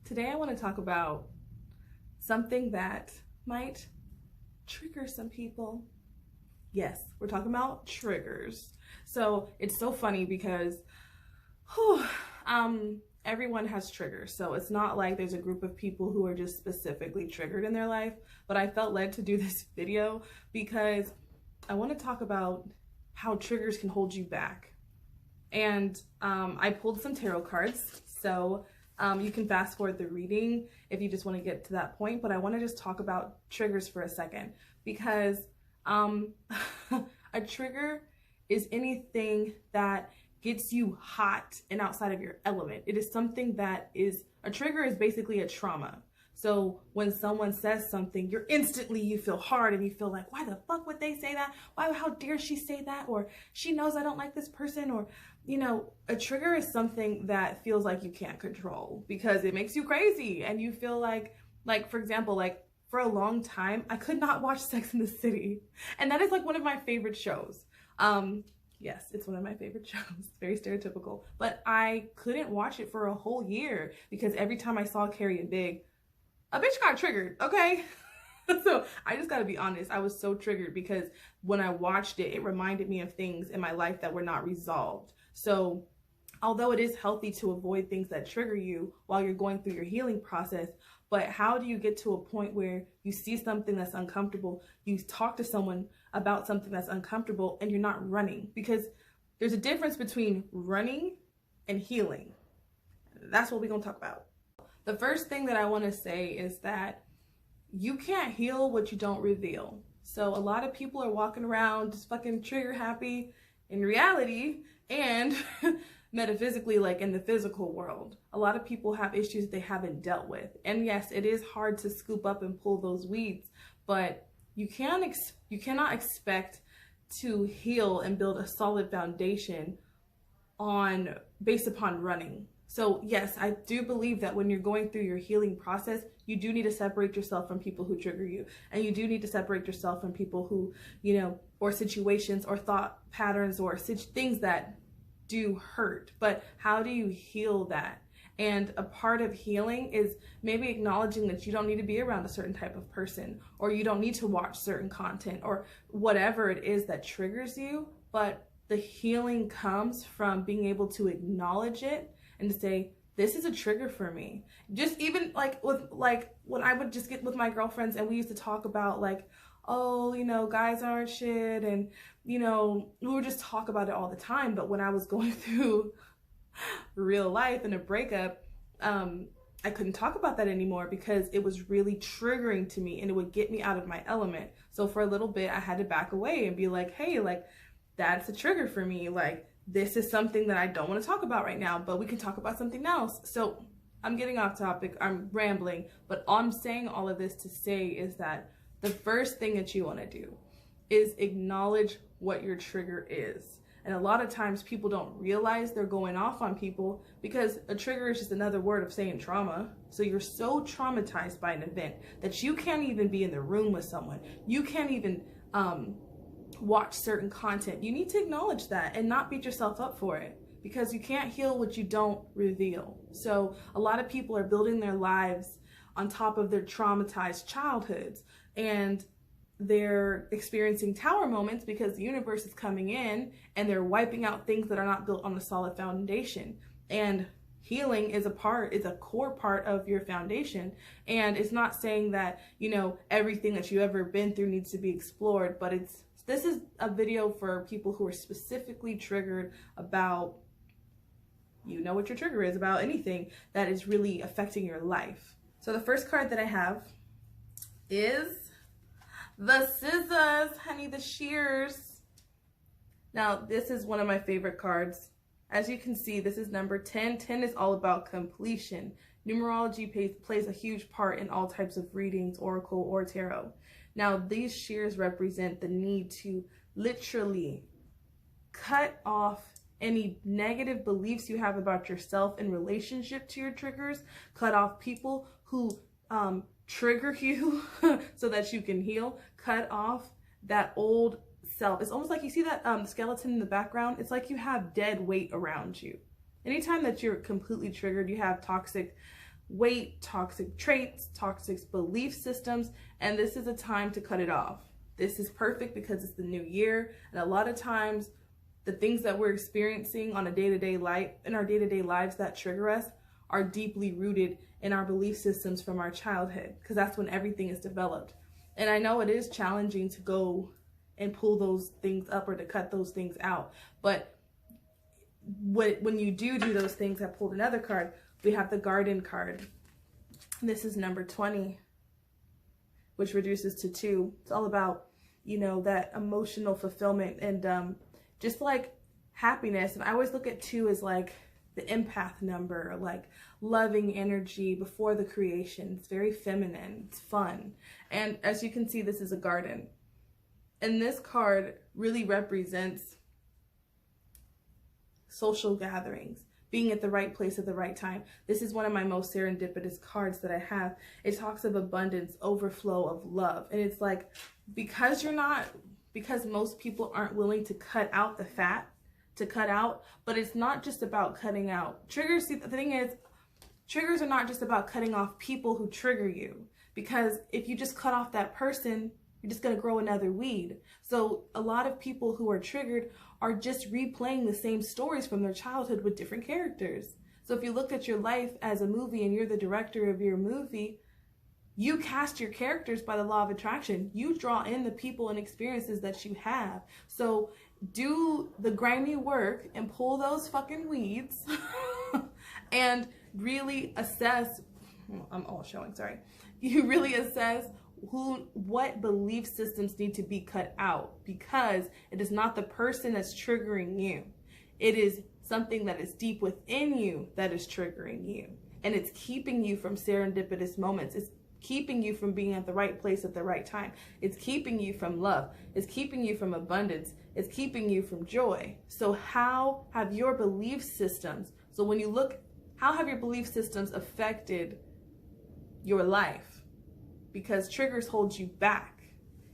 Today I want to talk about something that might trigger some people. Yes, we're talking about triggers. So it's so funny because everyone has triggers. So it's not like there's a group of people who are just specifically triggered in their life, but I felt led to do this video because I want to talk about how triggers can hold you back. And I pulled some tarot cards, so you can fast forward the reading if you just want to get to that point, but I want to just talk about triggers for a second because a trigger is anything that gets you hot and outside of your element. It is something that a trigger is basically a trauma. So when someone says something, you feel hard and you feel like, why the fuck would they say that? How dare she say that? Or she knows I don't like this person. Or, a trigger is something that feels like you can't control because it makes you crazy. And you feel like for example, for a long time, I could not watch Sex and the City. And that is like one of my favorite shows. Yes, it's one of my favorite shows. Very stereotypical. But I couldn't watch it for a whole year because every time I saw Carrie and Big, a bitch got triggered, okay? So I just gotta be honest. I was so triggered because when I watched it, it reminded me of things in my life that were not resolved. So although it is healthy to avoid things that trigger you while you're going through your healing process, but how do you get to a point where you see something that's uncomfortable, you talk to someone about something that's uncomfortable, and you're not running? Because there's a difference between running and healing. That's what we're gonna talk about. The first thing that I want to say is that you can't heal what you don't reveal. So a lot of people are walking around just fucking trigger happy in reality and metaphysically, like in the physical world. A lot of people have issues they haven't dealt with. And yes, it is hard to scoop up and pull those weeds, but you cannot expect to heal and build a solid foundation based upon running. So yes, I do believe that when you're going through your healing process, you do need to separate yourself from people who trigger you. And you do need to separate yourself from people who, or situations or thought patterns or things that do hurt. But how do you heal that? And a part of healing is maybe acknowledging that you don't need to be around a certain type of person, or you don't need to watch certain content, or whatever it is that triggers you. But the healing comes from being able to acknowledge it and to say, this is a trigger for me. Just even when I would just get with my girlfriends and we used to talk about guys aren't shit, and we would just talk about it all the time. But when I was going through real life and a breakup, I couldn't talk about that anymore because it was really triggering to me and it would get me out of my element. So for a little bit, I had to back away and be like, hey, that's a trigger for me. This is something that I don't want to talk about right now, but we can talk about something else. So I'm getting off topic, I'm rambling, but I'm saying all of this to say is that the first thing that you want to do is acknowledge what your trigger is. And a lot of times people don't realize they're going off on people because a trigger is just another word of saying trauma. So you're so traumatized by an event that you can't even be in the room with someone. You can't even watch certain content. You need to acknowledge that and not beat yourself up for it because you can't heal what you don't reveal. So a lot of people are building their lives on top of their traumatized childhoods, and they're experiencing tower moments because the universe is coming in and they're wiping out things that are not built on a solid foundation. And healing is a core part of your foundation. And it's not saying that, everything that you've ever been through needs to be explored, but this is a video for people who are specifically triggered about, what your trigger is about anything that is really affecting your life. So the first card that I have is the scissors, honey, the shears. Now, this is one of my favorite cards. As you can see, this is number 10. 10 is all about completion. Numerology plays a huge part in all types of readings, oracle, or tarot. Now, these shears represent the need to literally cut off any negative beliefs you have about yourself in relationship to your triggers, cut off people who trigger you so that you can heal, cut off that old self. It's almost like you see that skeleton in the background. It's like you have dead weight around you. Anytime that you're completely triggered, you have toxic weight, toxic traits, toxic belief systems, and this is a time to cut it off. This is perfect because it's the new year, and a lot of times the things that we're experiencing on a day-to-day life, in our day-to-day lives that trigger us, are deeply rooted in our belief systems from our childhood, because that's when everything is developed. And I know it is challenging to go and pull those things up or to cut those things out, but when you do those things, I pulled another card. We have the Garden card. This is number 20, which reduces to 2. It's all about, you know, that emotional fulfillment and just like happiness. And I always look at 2 as like the empath number, like loving energy before the creation. It's very feminine, it's fun. And as you can see, this is a garden. And this card really represents social gatherings, being at the right place at the right time. This is one of my most serendipitous cards that I have. It talks of abundance, overflow of love. And it's like, because most people aren't willing to cut out the fat, to cut out, but it's not just about cutting out. Triggers, see, the thing is, triggers are not just about cutting off people who trigger you, because if you just cut off that person, you're just going to grow another weed. So a lot of people who are triggered are just replaying the same stories from their childhood with different characters. So if you look at your life as a movie and you're the director of your movie, you cast your characters by the law of attraction. You draw in the people and experiences that you have. So do the grimy work and pull those fucking weeds and really assess, I'm all showing, sorry. You really assess what belief systems need to be cut out, because it is not the person that's triggering you. It is something that is deep within you that is triggering you. And it's keeping you from serendipitous moments. It's keeping you from being at the right place at the right time. It's keeping you from love. It's keeping you from abundance. It's keeping you from joy. So how have your belief systems, so when you look, how have your belief systems affected your life? Because triggers hold you back.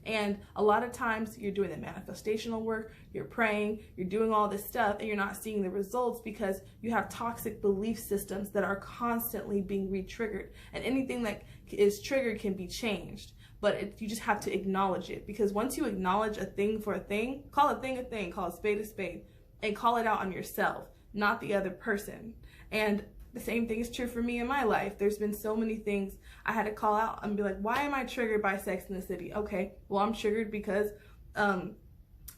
And a lot of times you're doing the manifestational work, you're praying, you're doing all this stuff, and you're not seeing the results because you have toxic belief systems that are constantly being re-triggered. And anything that is triggered can be changed, but you just have to acknowledge it. Because once you acknowledge a thing for a thing, call a thing, call a spade, and call it out on yourself, not the other person. And the same thing is true for me in my life. There's been so many things I had to call out and be like, why am I triggered by Sex in the City? Okay, well, I'm triggered because,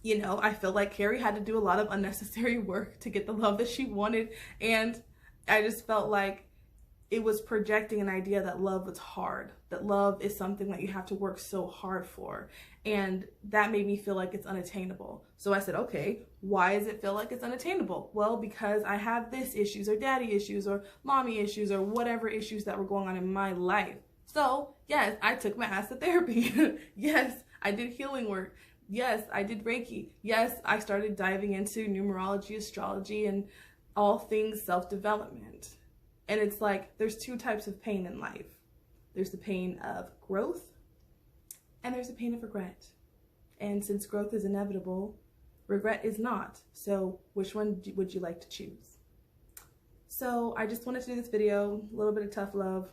you know, I feel like Carrie had to do a lot of unnecessary work to get the love that she wanted. And I just felt like it was projecting an idea that love was hard, that love is something that you have to work so hard for. And that made me feel like it's unattainable. So I said, okay, why does it feel like it's unattainable? Well, because I have this issues or daddy issues or mommy issues or whatever issues that were going on in my life. So yes, I took my ass to therapy. Yes, I did healing work. Yes, I did Reiki. Yes, I started diving into numerology, astrology, and all things self-development. And it's like, there's 2 types of pain in life. There's the pain of growth, and there's the pain of regret. And since growth is inevitable, regret is not. So which one would you like to choose? So I just wanted to do this video, a little bit of tough love.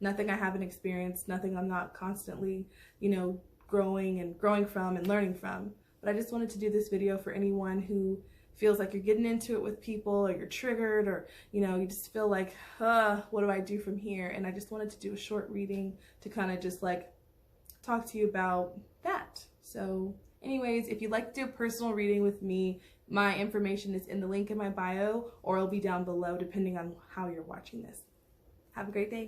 Nothing I haven't experienced, nothing I'm not constantly, you know, growing from and learning from. But I just wanted to do this video for anyone who feels like you're getting into it with people, or you're triggered, or, you know, you just feel like, what do I do from here? And I just wanted to do a short reading to kind of just like talk to you about that. So anyways, if you'd like to do a personal reading with me, my information is in the link in my bio, or it'll be down below depending on how you're watching this. Have a great day.